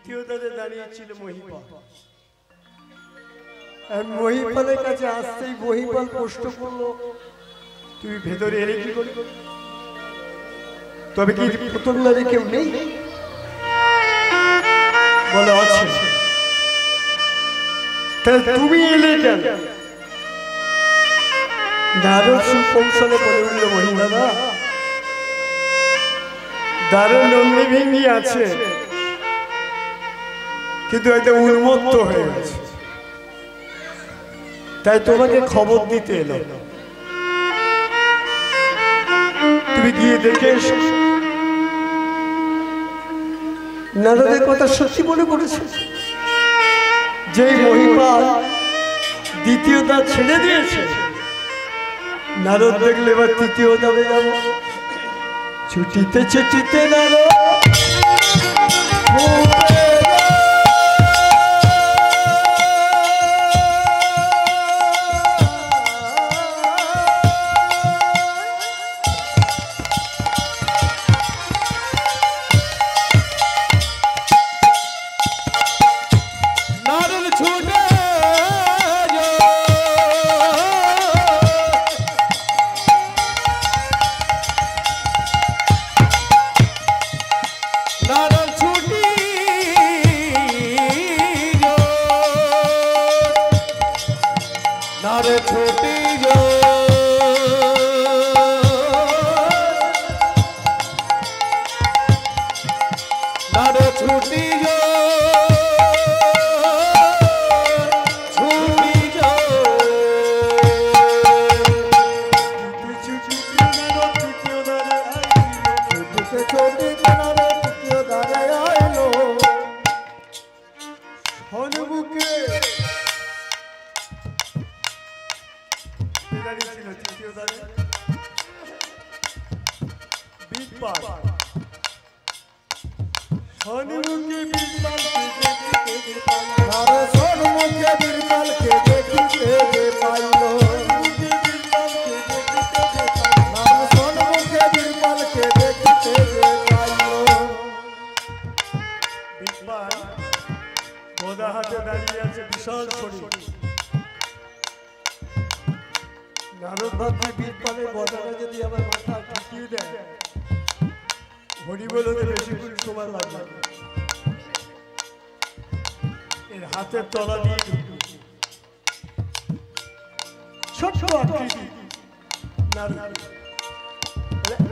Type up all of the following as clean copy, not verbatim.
দ্বিতীয় দ্বারে দাঁড়িয়েছিল মহিপাল। মহিপালের কাছে আসতেই মহিপাল প্রশ্ন করলো, তুমি ভেতরে এলে কি করে? তবে কি প্রথম দ্বারে কেউ নেই? বলে আছে। তাহলে তুমি এলে কেন? নারদ সুকৌশলে বলে উঠল, মহিলারা দ্বারের নন্দী ভেঙ্গি আছে, কিন্তু হয়তো উন্মত্ত হয়ে গেছে, তাই তোমাকে খবর দিতে এলো। তুমি গিয়ে দেখে এসো। নারদের কথা সত্যি মনে পড়েছে। যেই মহিপাল দ্বিতীয় দ্বার ছেড়ে দিয়েছে, নারদ দেখলে এবার তৃতীয় দ্বারে যাব। ছুটিতে ছুটিতে নারদ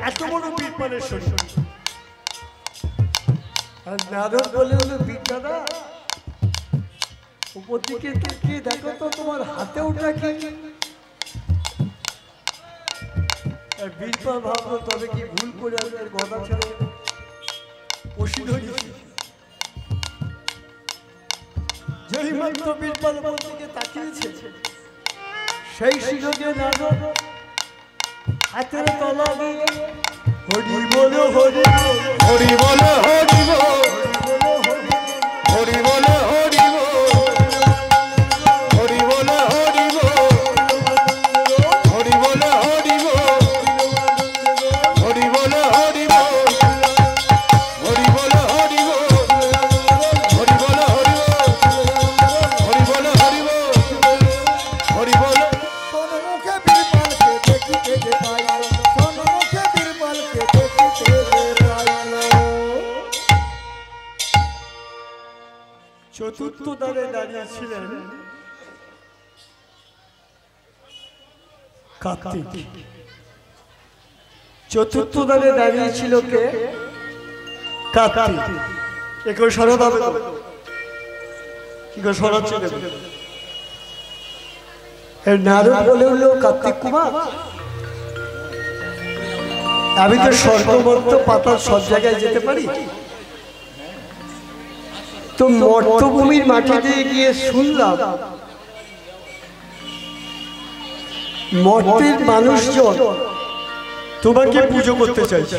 এত বড় বীরপালের শরীর। আর নারদ বলে হলো, বিদ্যাদা উপর দিকে তাকিয়ে দেখো তো তোমার হাতে ওটা কি? বীরপাল ভাবলো, তবে কি ভুল করে আমি গদা ছেড়ে বসি ধরেছি। যেই মাত্র বীরপাল উপর দিকে তাকিয়েছে, সেই সুযোগে নারদ হাতের তলা দিয়ে হরি বলো হরি হরি বলো হরি হরি বলো হরি হরি বলো হরি হরি বলো হরি হরি বলো হরি হরি বলো হরি হরি বলো হরি বলো হরি হরি বলো। সন্মুখে বীরপালকে দেখিতে যে পাইল, সন্মুখে বীরপালকে দেখিতে যে পাইল। চতুর্থ দ্বারে দাঁড়িয়েছিলেন কার্তিক। চতুর্থ দ্বারে দাঁড়িয়েছিল কে? কার্তিক। একটু সরব হবে তো? কি করে সরাচ্ছি? নারদ বলে উঠল, কার্তিক কুমার, আমি তো স্বর্গমর্ত পাতাল সব জায়গায় যেতে পারি, তো মর্তভূমির মাটিতে গিয়ে শুনলাম মর্তের মানুষজন তোমাকে পুজো করতে চাইছে।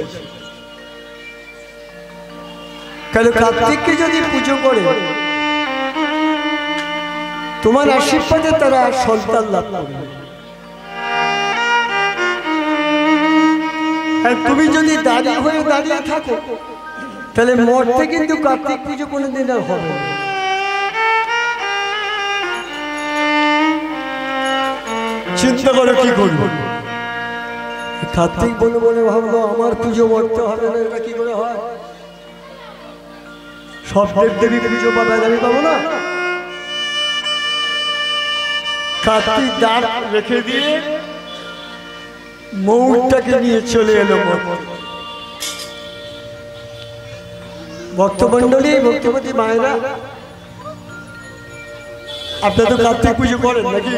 কারণ কার্তিককে যদি পুজো করে, তোমার আশীর্বাদে তারা সন্তান লাভ করবে। তুমি যদি দাঁড়িয়ে হয়ে দাঁড়িয়ে থাকো, তাহলে মরতে কিন্তু কার্তিক পুজো কোনোদিন আর হবে না। চিন্তা করে কি করবো, কার্তিক বলে বলে ভাবলো আমার পুজো মরতে হবে না, এটা কি করে হয়? সব দেব দেবী পুজো পাবে, আমি পাবো না? কার্তিক দাঁড় রেখে দিয়ে ময়ূরটাকে নিয়ে চলে এলো। ভক্তমন্ডলী, ভক্তবতী মায়েরা, আপনারা তো কার্তিক পুজো করেন নাকি?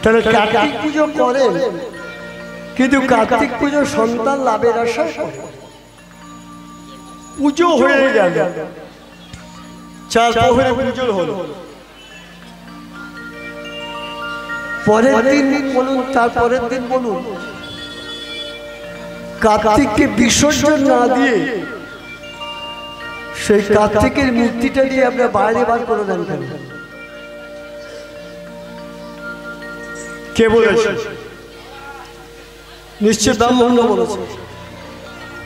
তাহলে কার্তিক পুজো করেন, কিন্তু কার্তিক পুজো সন্তান লাভের আশায় পুজো হয়ে গেল, 4 প্রহরে পুজো হলো, পরের দিন বলুন, তারপরের দিন বলুন, কার্তিককে বিসর্জন না দিয়ে সেই কার্তিকের মূর্তিটা দিয়ে আপনারা বাইরে বার করে দেন কেন? কে বলেছে? নিশ্চয় ব্রাহ্মণ বলেছে।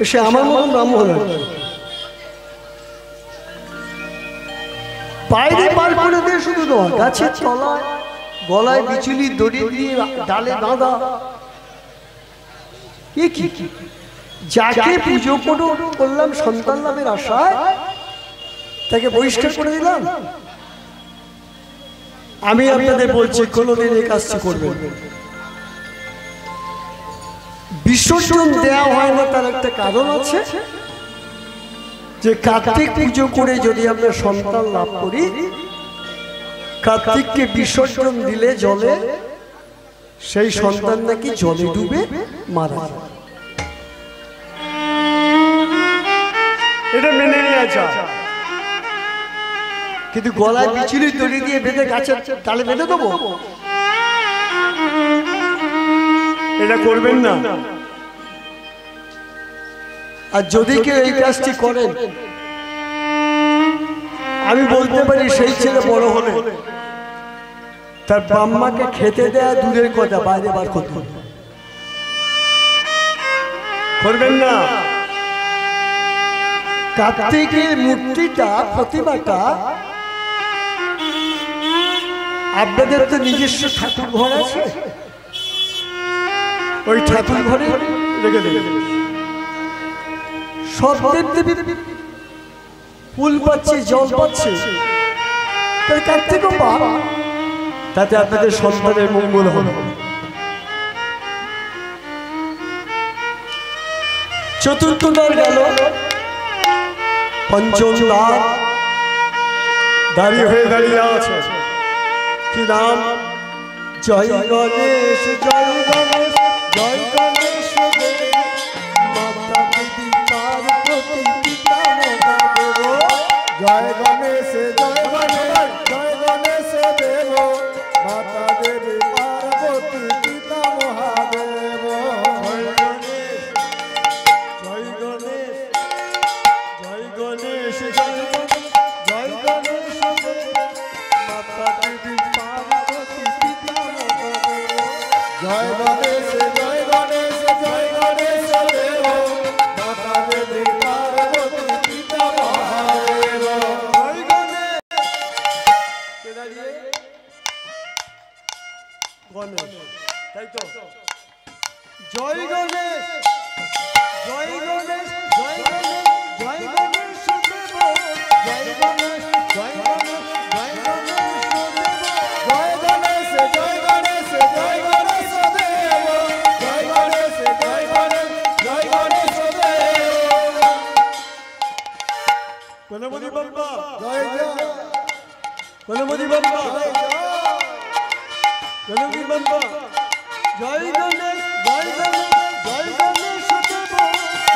সে আমার মন ব্রাহ্মণ, বাইরে বার করে দিয়ে শুধু নয়, গাছের তলায় গলায় বিচুলি দড়ি দিয়ে ডালে বাঁধা, যাকে পুজো করলাম সন্তান লাভের আশায়, তাকে বহিষ্কার করে দিলাম। আমি আপনাদের বলছি কোনোদিন এই কাজটি করবেন। বিসর্জন দেওয়া হয় না, তার একটা কারণ আছে, যে কার্তিক পুজো করে যদি আমরা সন্তান লাভ করি, কার্তিককে বিসর্জন দিলে জলে, সেই সন্তান নাকি জলে ডুবে মারা যায়। এটা মেনে নেওয়া যায়, কিন্তু গলায় বিচুলি দড়ি দিয়ে বেঁধে গাছের ডালে বেঁধে দেবো, এটা করবেন না। আর যদি কেউ এই কাজটি করেন, আমি বলতে পারি সেই ছেলে বড় হলে তার বাম্মাকে খেতে দেয়া দূরের কথা, বাইরে বার করতে করবেন না। কার্তিকের মূর্তিটা, প্রতিমাটা আপনাদের তো নিজস্ব ঠাকুর ঘর আছে, ওই ঠাকুর ঘরে রেখে দেবেন। সব দেবদেবী ফুল পাচ্ছে, জল পাচ্ছে, কার্তিকও পা, তাতে আপনাদের সন্তানের মঙ্গল হবে। চতুর্থ দ্বার গেল, পঞ্চম দ্বার দাঁড়িয়ে হয়ে দাঁড়িয়ে আছে, কি নাম? জয় গণেশ, জয় গণেশ, জয় গণেশ মাতা দেবী পার্বতী পিতা মহাদেব। জয় গণেশ, জয় গণেশ, জয় গণেশ দেব, মাতা দেবী পার্বতী পিতা মহাদেব। জয় গণেশ, জয় গণেশ, জয় গণেশ, জয় গণেশ, জয় গণেশ মাতা দেবী পার্বতী পিতা মহাদেব। জয় গণেশ, জয় গণেশ, জয় গণেশ দেব, মাতা দেবী পার্বতী পিতা মহাদেব। জয় গণেশ, কে দাঁড়িয়ে? গণেশ, তাই তো? জয় গণেশ, জয় গণেশ, জয় গণেশ, জয় গণেশ দেব, জয় গণেশ, জয় গণেশ, জয় গণেশ দেব। জয় গণেশ, জয় গণেশ, জয় গণেশ দেব, জয় গণেশ, জয় গণেশ, জয় গণেশ দেব। গণপতি বাপ্পা, জয় জয়, গণপতি বাপ্পা, জয় জয়। গণপতি বাপ্পা। জয় গণেশ, জয় গণেশ, জয় গণেশ দেব,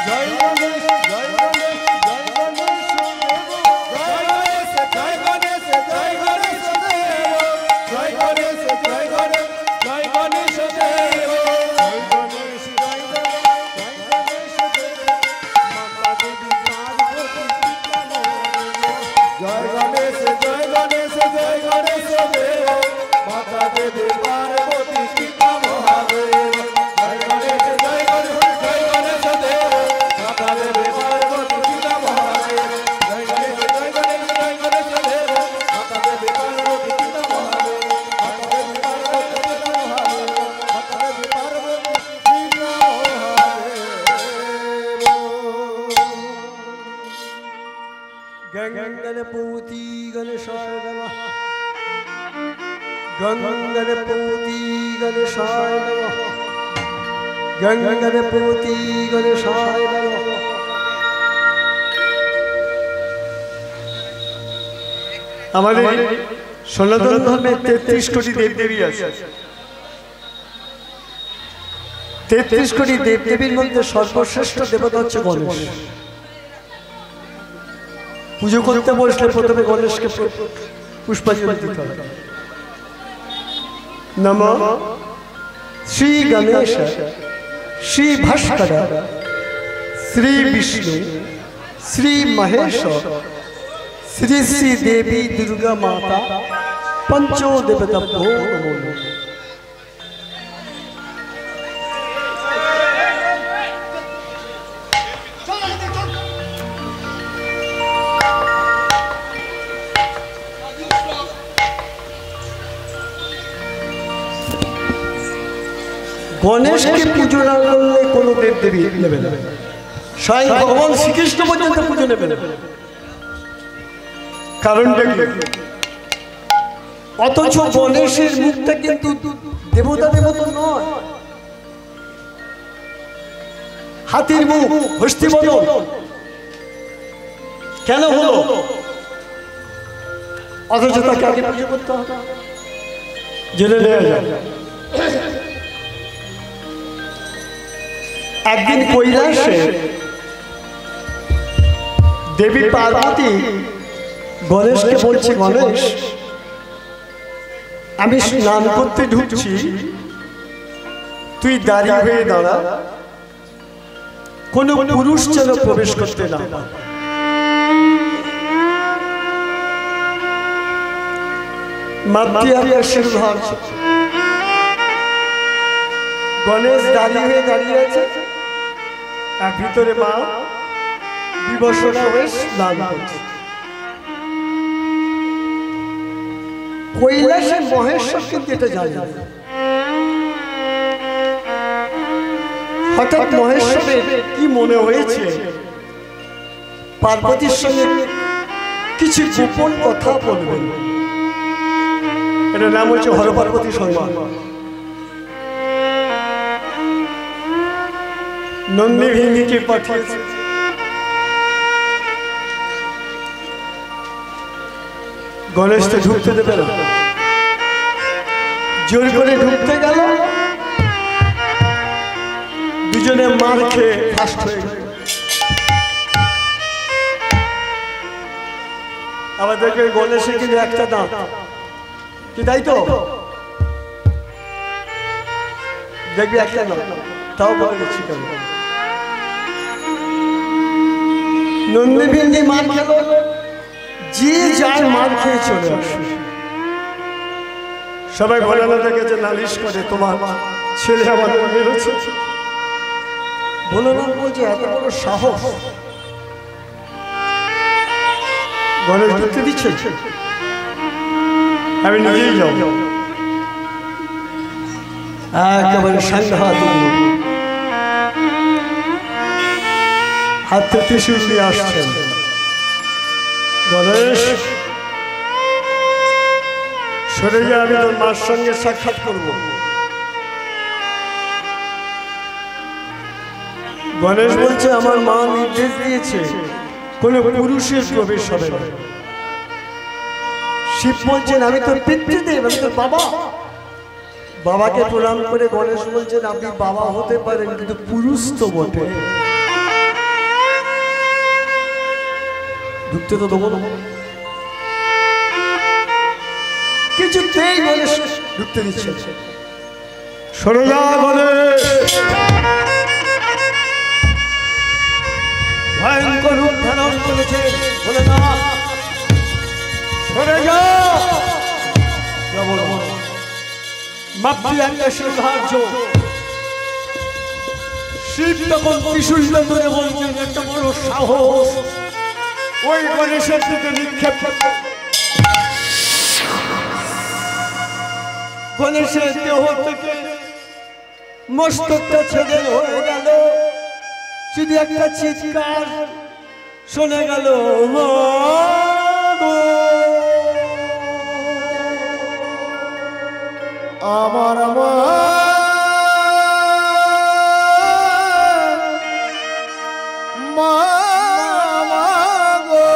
জয় গণেশ, জয় গণেশ, জয় গণেশ দেব। জয় গণেশ, জয় গণেশ, জয় গণেশ দেব, জয় গণেশ, জয় গণেশ, জয় গণেশ দেব। জয় গণেশ, জয় গণেশ, জয় গণেশ দেব, মাতা দেবী পার্বতী পিতা মহাদেব। জয় গণেশ, জয় গণেশ, জয় গণেশ দেব, মাতা দেবী পার্বতী পিতা মহাদেব। জয় গণেশ, জয় গণেশ, জয় গণেশ দেব, মাতা দেবী গঙ্গণপতি গণেশায় নমঃ গঙ্গণপতি গণেশায় নমঃ গঙ্গণপতি গণেশায় নমঃ। আমাদের সনাতন ধর্মে ৩৩ কোটি দেবদেবী আছে। ৩৩ কোটি দেবদেবীর মধ্যে সর্বশ্রেষ্ঠ দেবতা হচ্ছে গণেশ। পুজো করতে বসলে প্রথমে গণেশকে পুষ্পাঞ্জলি দিতে হবে। নমঃ শ্রী গণেশ শ্রী ভাস্কর শ্রী বিষ্ণু শ্রী মহেশ শ্রী শ্রী দেবী দুর্গা মাতা पंचो देवताभ्यो नमो नमः। गणेश की पूजो ना करले कोनो देव देवी नेबे ना, स्वयं भगवान श्रीकृष्ण पर्यन्त पूजो नेबे ना। कारणटा कि অথচ গণেশের মুখটা কিন্তু দেবতাদের মতো নয়, হাতির মুখ, হস্তি বদন। কেন হলো? অথচ তাকে আগে পুজো করতে হবে। জেনে নেওয়া যায়। একদিন কৈলাসে দেবী পার্বতী গণেশকে বলছে, গণেশ আমি স্নান করতে ঢুকছি, তুই দাঁড়িয়ে হয়ে দাঁড়া, কোনো পুরুষ যেন প্রবেশ করতে না পারে। মাতৃ আশীর্বাদ। গণেশ দাঁড়িয়ে আছে, আর ভিতরে মা বিবস্ত্র হয়ে স্নান করছে। কৈলাসে মহেশ্বর কিন্তু এটা জানে। হঠাৎ মহেশ্বরের কি মনে হয়েছে, পার্বতীর সঙ্গে কিছু গোপন কথা বলবেন। এটার নাম হচ্ছে হর পার্বতী সংবাদ। নন্দী ভিঙ্গিকে পাঠিয়েছে। গণেশ তো ঢুকতে দেবে না, জোর করে ঢুকতে গেল, দুজনে মার খেয়ে ফাস্ট হয়ে গেল। আবার দেখবে গণেশের কিন্তু একটা দাঁত, কি তাই তো দেখবি একটা দাঁত, তাও বলে দিচ্ছি কেন। নন্দী ভিন্দি মার খেল, যে যার মার খেয়ে চলে আসে। সবাই ভোলানাথকে যে নালিশ করে, তোমার ছেলে আমাদের মেরেছে। ভোলানাথ বলছে, এত বড় সাহস, গণেশ ঢুকতে দিচ্ছে? আমি নিজেই যাও। একেবারে সাংঘাতিক হাতে ত্রিশূল নিয়ে আসছেন। গণেশ সরে যা, আমি তোর মার সঙ্গে সাক্ষাৎ করব। গণেশ বলছে, আমার মা নির্দেশ দিয়েছে কোনো পুরুষের প্রবেশ হবে না। শিব বলছেন, আমি তোর পিতৃদেব, আমি তোর বাবা। বাবাকে প্রণাম করে গণেশ বলছেন, আপনি বাবা হতে পারেন কিন্তু পুরুষ তো বটে, ঢুকতে তো দেবো না। কিছুতেই গণেশ ঢুকতে দিচ্ছে। সরে যা গণেশ, ভয়ঙ্কর রূপ ধারণ করেছে, বলে না সরে যা। মাতৃ আশীর্বাদ। শিব তখন ত্রিশূল ধরে বলছেন, একটা বড় সাহস, ওই গণেশের দিকে নিক্ষেপ। গণেশের দেহ থেকে মস্তকটা ছেদন হয়ে গেল, শুধু একটা চিৎকার শোনা গেল মা গো, আমার মা মা গো,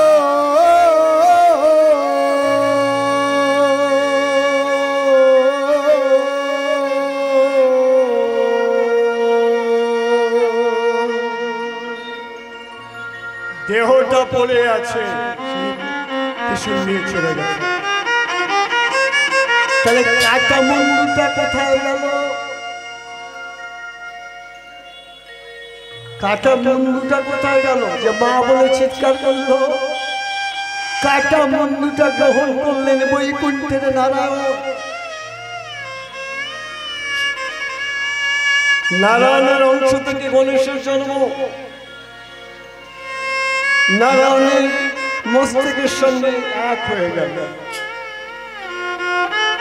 দেহটা পড়ে আছে, ত্রিশূল নিয়ে চলে গেছে। তাহলে কাটা মুন্ডুটা কোথায় গেল? কাটা মুন্ডুটা কোথায় গেল? যে মা বলে চিৎকার করলো, কাটা মুন্ডুটা গ্রহণ করলেন বৈকুণ্ঠের নারায়ণ। নারায়ণের অংশ থেকে গণেশের জন্ম। নারায়ণের মস্তকের সঙ্গে এক হয়ে গেল।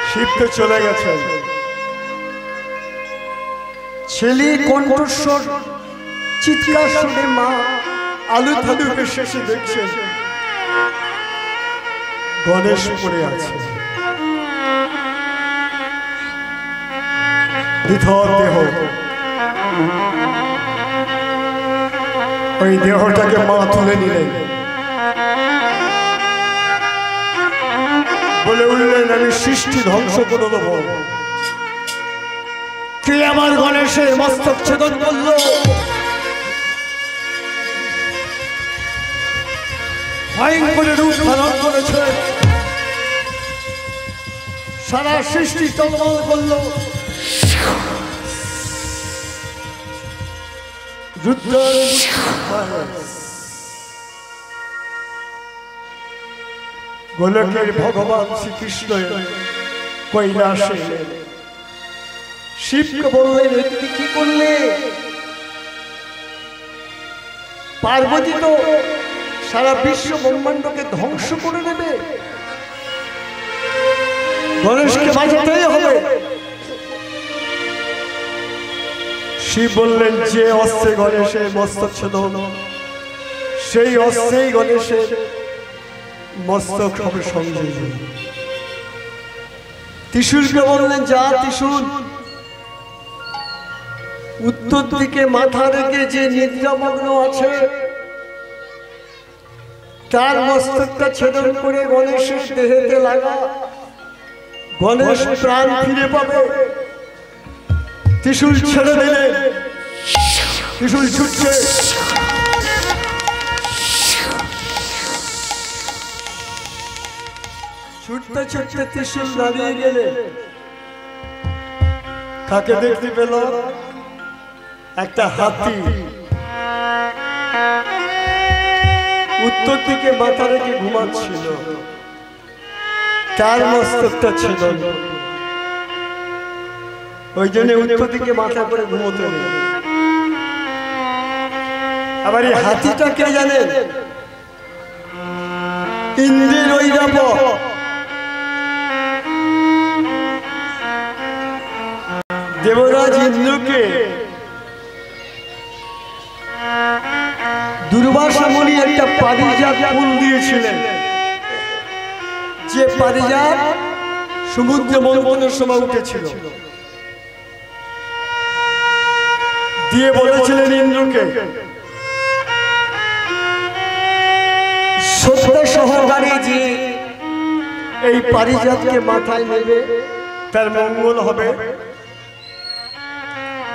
শিব তো চলে গেছেন। ছেলে কণ্ঠস্বর চিৎকার শুনে মা আলু থালুকে শেষে দেখছেন গণেশ পড়ে আছে, নিথর দেহ। ওই দেহটাকে মা তুলে নিলেন, বলে উঠলেন আমি সৃষ্টি ধ্বংস করে দেব। কে আমার গণেশের মস্তক ছেদন করলো? ভয়ঙ্কর রূপ ধারণ করেছে, সারা সৃষ্টি টলমল করলো। গোলকের ভগবান শ্রীকৃষ্ণ কৈলাসে শিবকে বললেন তুমি কি করলে? পার্বতী তো সারা বিশ্ব ব্রহ্মাণ্ডকে ধ্বংস করে দেবে, গণেশকে বাঁচাতেই হবে। শিব বললেন যে অস্ত্রে গণেশের মস্তক ছেদন, সেই অস্ত্রেই গণেশের মস্তক হবে সংযোজন। ত্রিশূলকে বললেন যা ত্রিশূল, উত্তর দিকে মাথা রেখে যে নিদ্রামগ্ন আছে তার মস্তকটা ছেদন করে গণেশের দেহেতে লাগা, গণেশ প্রাণ ফিরে পাবে। ত্রিশূল ছেড়ে দিলে ত্রিশূল ছুটছে, ছুটতে ছুটতে ত্রিশূল দাঁড়িয়ে গেলে কাকে দেখতে পেল? একটা হাতি উত্তর দিকে মাথা রেখে ঘুমাচ্ছিল, তার মস্তকটা ছেদন। ওই জন্য উত্তর দিকে মাথা করে ঘুমোতে নেই। আবার এই হাতিটা কে জানেন? ইন্দ্রের ঐরাব। দেবরাজ ইন্দ্রকে দুর্বাসা মুনি একটা পারিজাত ফুল দিয়েছিলেন, যে পারিজাত সমুদ্রে মন্থনের সময় উঠেছিল। দিয়ে বলেছিলেন ইন্দ্রকে সত্য সহকারে যে এই পারিজাতকে মাথায় নেবে তার মঙ্গল হবে,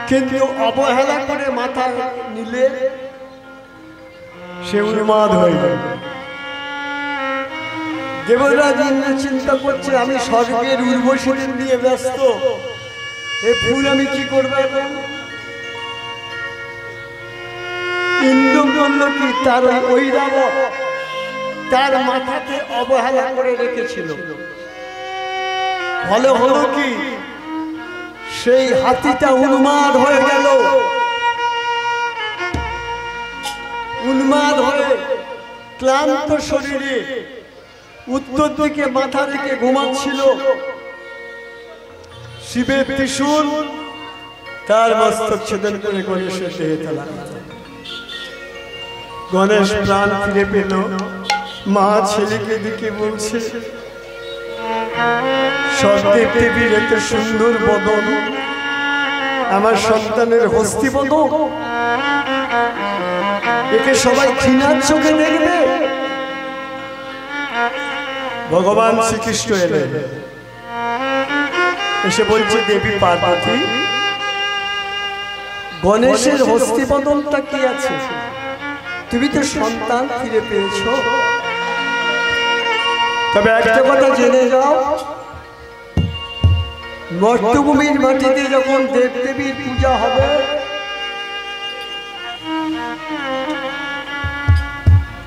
কিন্তু অবহেলা করে মাথা নিলে সে উন্মাদ হয়ে যাবে। দেবরাজ ইন্দ্র চিন্তা করছে আমি স্বর্গের উর্বশীদের নিয়ে ব্যস্ত, এ ফুল আমি কি করবো এখন? ইন্দ্র বলল কি তার ঐরাব তার মাথাতে অবহেলা করে রেখেছিল, ফলে হলো কি সেই হাতিটা উন্মাদ হয়ে গেল। উন্মাদ হয়ে ক্লান্ত শরীরে উত্তর দিকে মাথা রেখে ঘুমাচ্ছিল। শিবের ত্রিশূল তার মস্তক ছেদন করে গণেশের দেহে লাগলো। গণেশ প্রাণ ফিরে পেল। মা ছেলেকে দিকে বলছে, সব দেব দেবীর এত সুন্দর বদন, আমার সন্তানের হস্তি বদন, একে সবাই ঘৃণার চোখে দেখবে। ভগবান শ্রীকৃষ্ণ এলেন, এসে বলছে, দেবী পার্বতী, গণেশের হস্তি বদনটা কি আছে? তুমি তো সন্তান ফিরে পেয়েছ, তবে একটা কথা জেনে যাও, মর্তভূমির মাটিতে যখন দেবদেবীর পূজা হবে,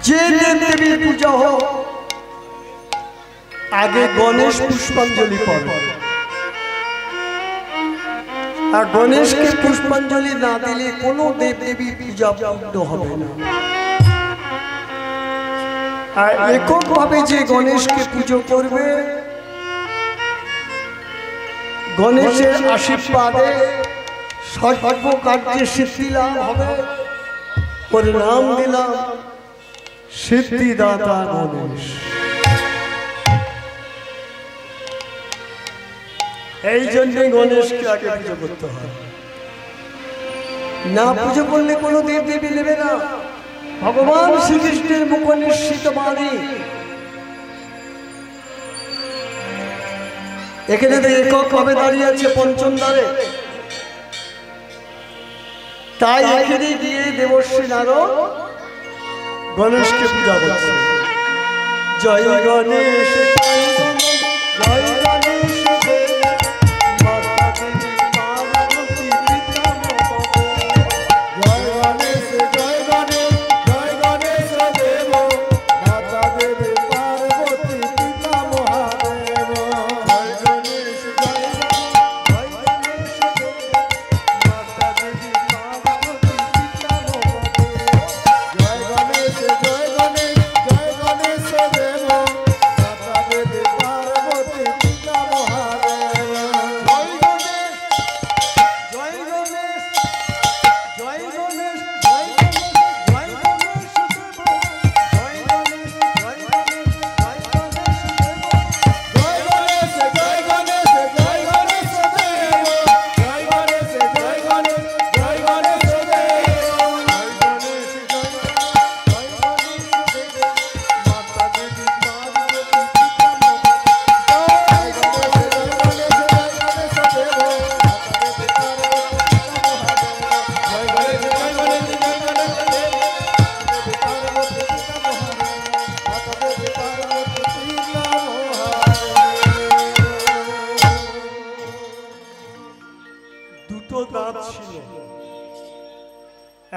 যে দেবদেবীর পূজা হোক, আগে গণেশ পুষ্পাঞ্জলি পড়ে। আর গণেশকে পুষ্পাঞ্জলি না দিলে কোনো দেবদেবী পূজা পূর্ণ হবে না। আর এককভাবে যে গণেশকে পুজো করবে, গণেশের আশীর্বাদে সর্ব কার্যে সিদ্ধি লাভ হবে। ওর নাম দিলাম সিদ্ধিদাতা গণেশ। এই জন্য গণেশকে আগে পুজো করতে হয়, না পুজো করলে কোনো দেব দেবী নেবে না। ভগবান শ্রীকৃষ্ণের মুখ নিঃসৃত বাণী, এখানে একক ভাবে দাঁড়িয়ে আছে পঞ্চম দ্বারে, তাই এখানে গিয়ে দেবশ্রী নারদ গণেশকে পূজা করছে। জয় গণেশ, জয় গণেশ,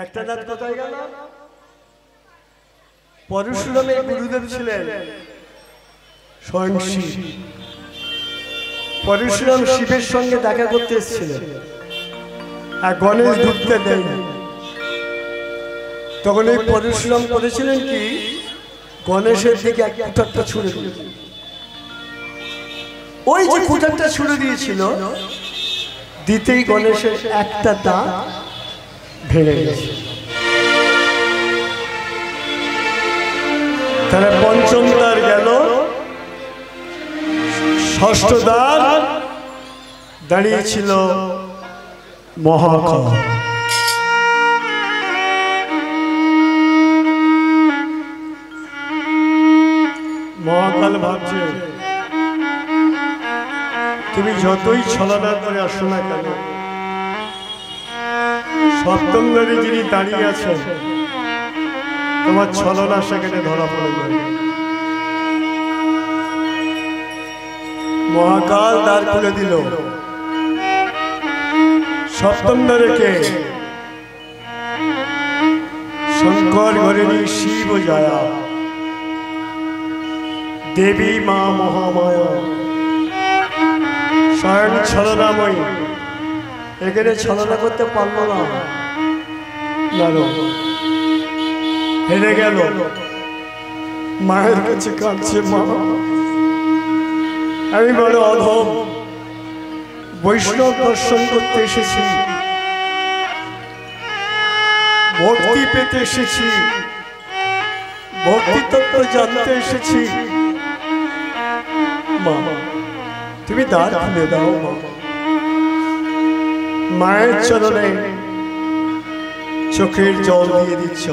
একটা দাঁত কোথায় গেল? পরশুরামের গুরুদেব ছিলেন স্বয়ং শিব। পরশুরাম শিবের সঙ্গে দেখা করতে এসেছিলেন, আর গণেশ ঢুকতে দেয়নি। তখন এই পরশুরাম করেছিলেন কি, গণেশের দিকে এক কুঠারটা ছুঁড়ে দিল। ওই যে কুঠারটা ছুঁড়ে দিয়েছিল, দিতেই গণেশের একটা দাঁত ভেঙে গেছে। তাহলে পঞ্চম দ্বার গেল, ষষ্ঠ দ্বার দাঁড়িয়েছিল মহাকাল। মহাকাল ভাবছে, তুমি যতই ছলনা করে আসো না কেন, সপ্তম দ্বারে যিনি দাঁড়িয়ে আছেন, তোমার ছলনা সেখানে ধরা পড়ে যাবে। মহাকাল দ্বার খুলে দিল। সপ্তম দ্বারে কে? শঙ্কর ঘরেনি শিব জয়া, দেবী মা মহামায়া, স্বয়ং ছলনাময়ী। এখানে ছলনা করতে পারলো না, হেরে গেল। মায়ের কাছে কাঁদছে, মা আমি বড় অধম, বৈষ্ণব দর্শন করতে এসেছি, ভক্তি পেতে এসেছি, ভক্তি তত্ত্ব জানতে এসেছি। মা, তুমি দ্বার খুলে দাও মা। মায়ের চরণে চোখের জল দিয়ে দিচ্ছ।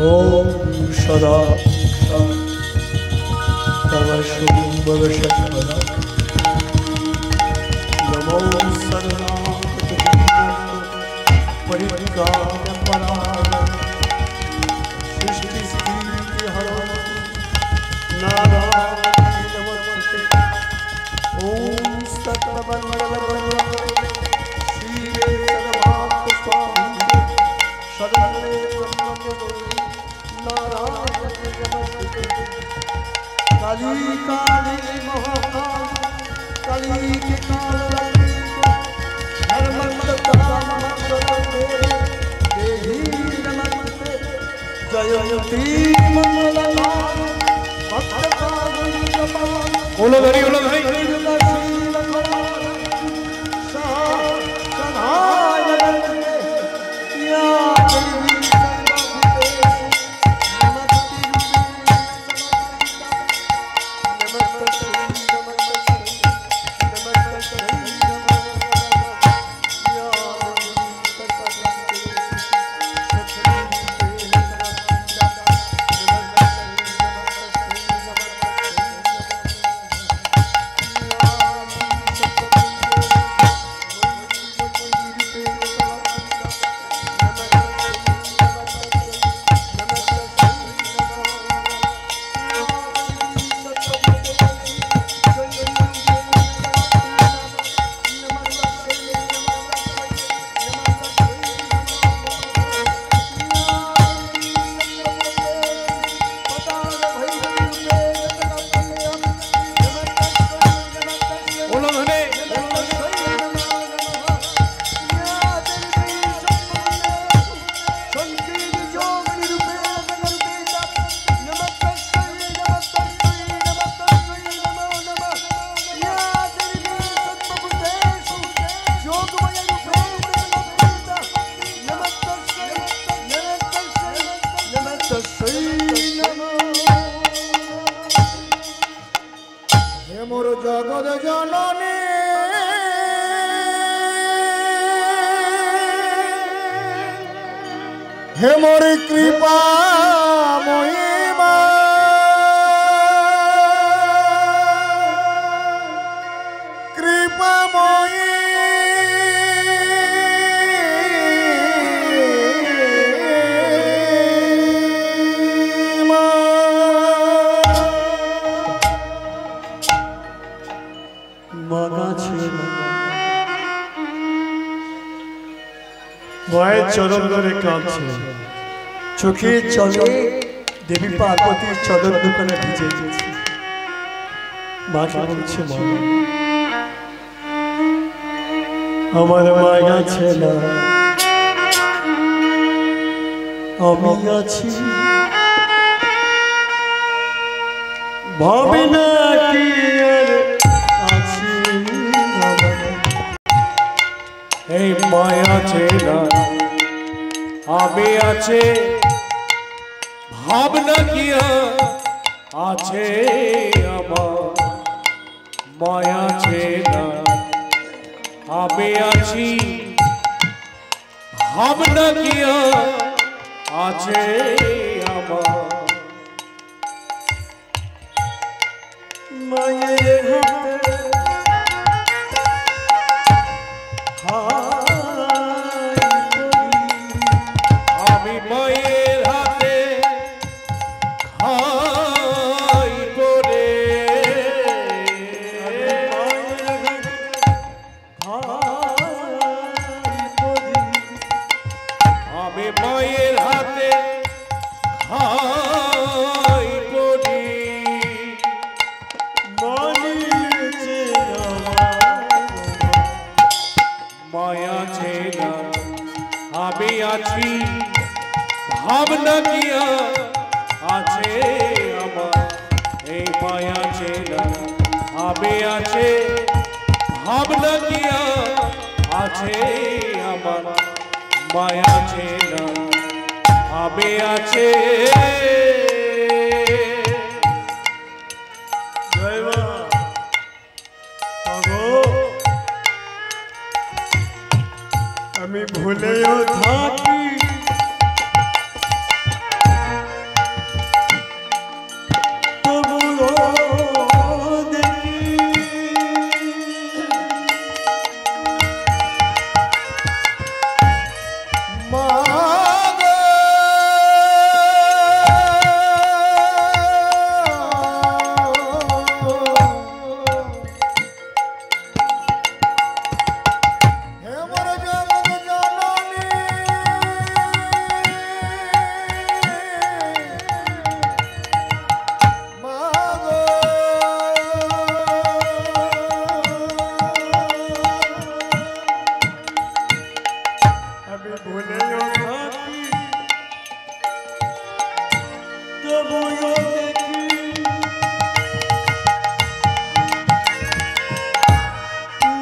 ওম সদা তব শুভ সৎপরা নমো সর্বনাথ পরিত্রাণ পরায়ণ সৃষ্টি স্থিতি হরণ নারায়ণ নমস্তে। ওম সতবন্দন শ্রী সদভাত স্বামী সদনে नारायण नमस्ते। काली काली महाकाल काली के काल देवी नमस्ते। जयंती मंगला ओलो धरी ओलो धरी मोर जगद जननी हे मोर कृपा महिमा कृपा মায়ের চরণ ধরে কাঁদছে, চোখের জলে দেবী পার্বতীর চরণ দুখানা ভিজে গেছে। মাকে বলছে, মা আমার মায়া আছে না, আমি আছি, ভাবি না কি আর আছি। এই মায়া চেনা আমি আছে, ভাবনা কি আছে আমার। মায়া চেনা আমি আছি, ভাবনা কি আছে আমার। মায়ের আমি মায়ের হাতে খাই করে, আমি মায়ের হাতে খাই করে। মায়া চেনা আমি আছি, ভাবনা কি আছে আমার। এই মায়া চেনা আমি আছে, ভাবনা কি আছে আমার মায়া আছে না আমি আছে জয় মা আগো আমি ভুলেও থাকি তবুও দেখি মা আমি ভুলেও থাকি তবুও দেখি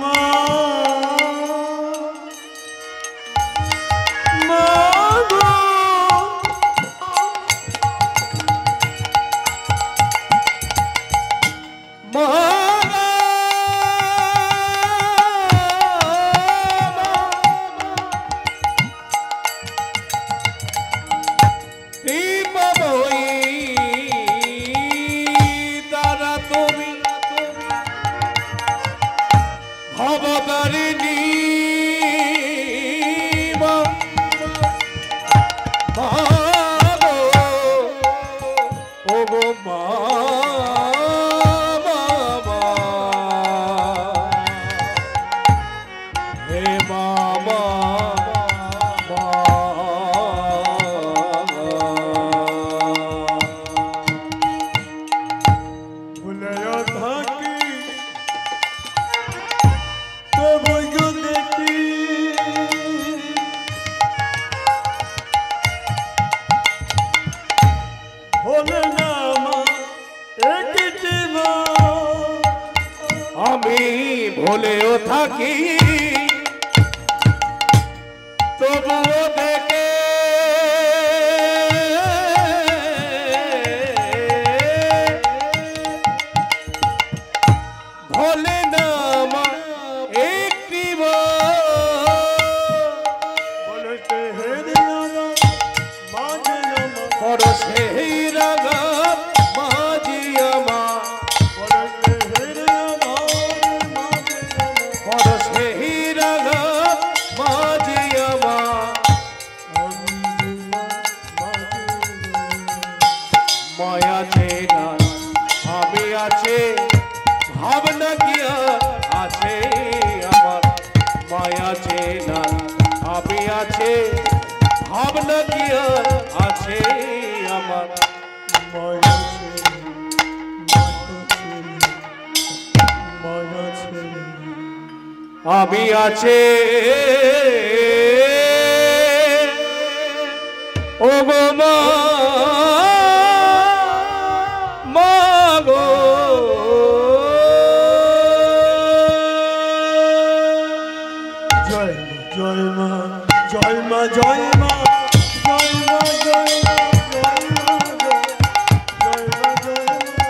মা মা গো ভবতারিণী মা গো ও গো মা হে মামা ভুলেও থাকি তবুও দেখি হলে না মা একটি মা আমি ভুলেও থাকি তবুও দেখে ভোলে না মা একটি বলতে হে দিয়ানা মাঝে আমার বড় সেই রাগা মাঝিয়া মা বলতে হে দিয়ানা মাঝে বড় সেই রাগা মাঝিয়া মা মায়া আছে না আমি আছে ভাবনা গিয়া আছে আমার মায়া আছে না আমি আছে ভাবনা গিয়া আছে আমার মায়া ছেলে মায়া ছেলে আমি আছে ও গো মা মা গো জয় মা জয় মা জয় মা জয় মা জয় মা জয় মা জয় মা জয় মা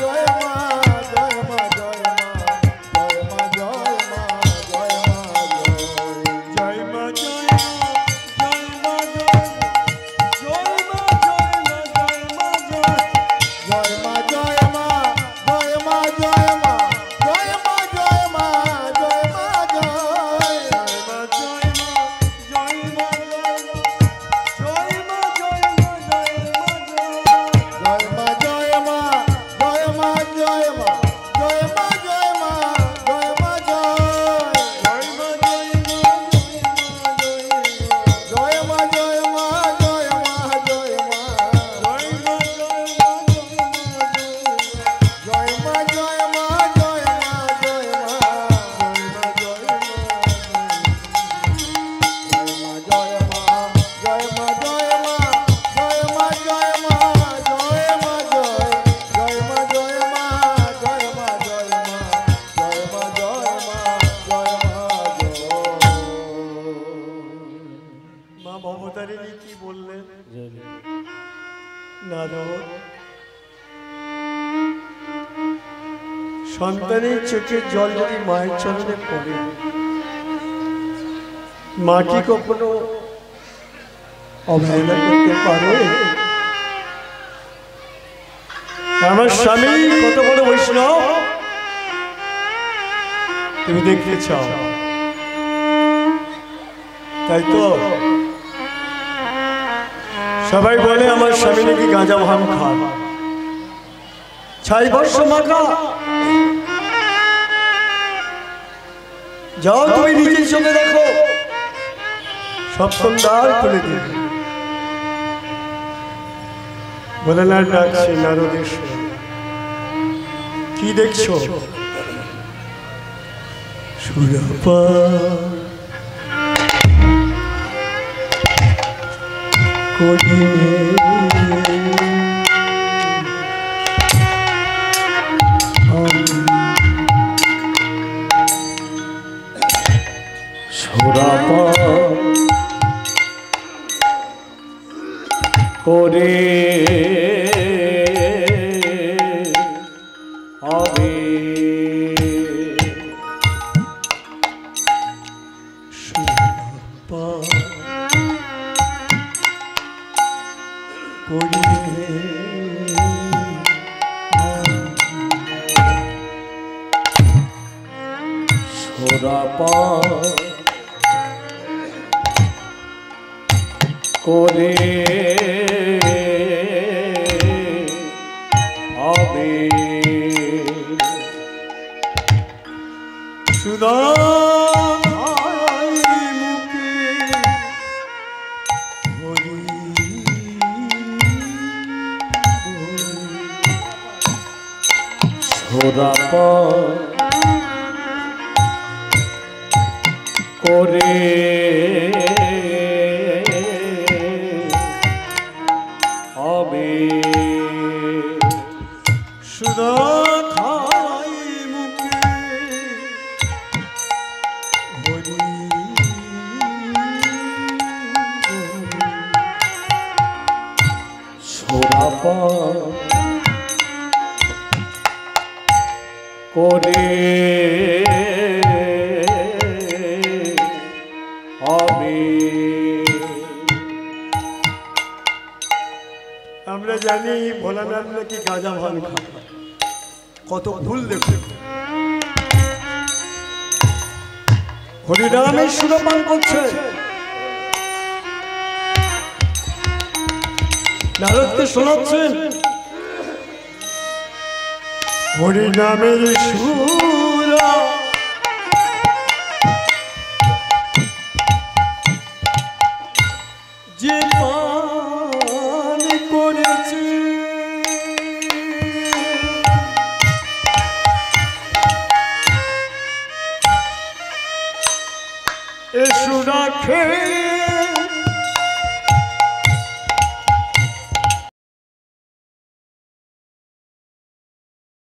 জয় মা জয় মা অবতারিণী কি বললেন? নারদ, সন্তানের চোখের জল যদি মায়ের চরণে পড়ে, মা কি কখনো অবহেলা করতে পারে? আমার স্বামী কত বড় বৈষ্ণব তুমি দেখতে চাও, তাই তো সবাই বলে আমার স্বামী নাকি গাঁজা ভাঙ খান, 6 বর্ষ মাখা। যাও তুমি নিজের চোখে দেখো, সপ্তম দ্বার খুলে দিবে। বলে না ডাকছে নারদেশ্বর, কি দেখছো? সুরপা সুরপা করে হবে সুরপা করে সুরপা করে হবে সুদা সুরপা করে হবে সুদা খাই মুখে হরি সুরপা করে হবে। আমরা জানি ভোলানাথ নাকি গাঁজা ভাঙ খায়, কত ভুল দেখো। হরিনামের সুরপান করছে, নারদকে শোনাচ্ছেন হরিনামের সুরা, যে পান করেছে এ সুরা খেয়ে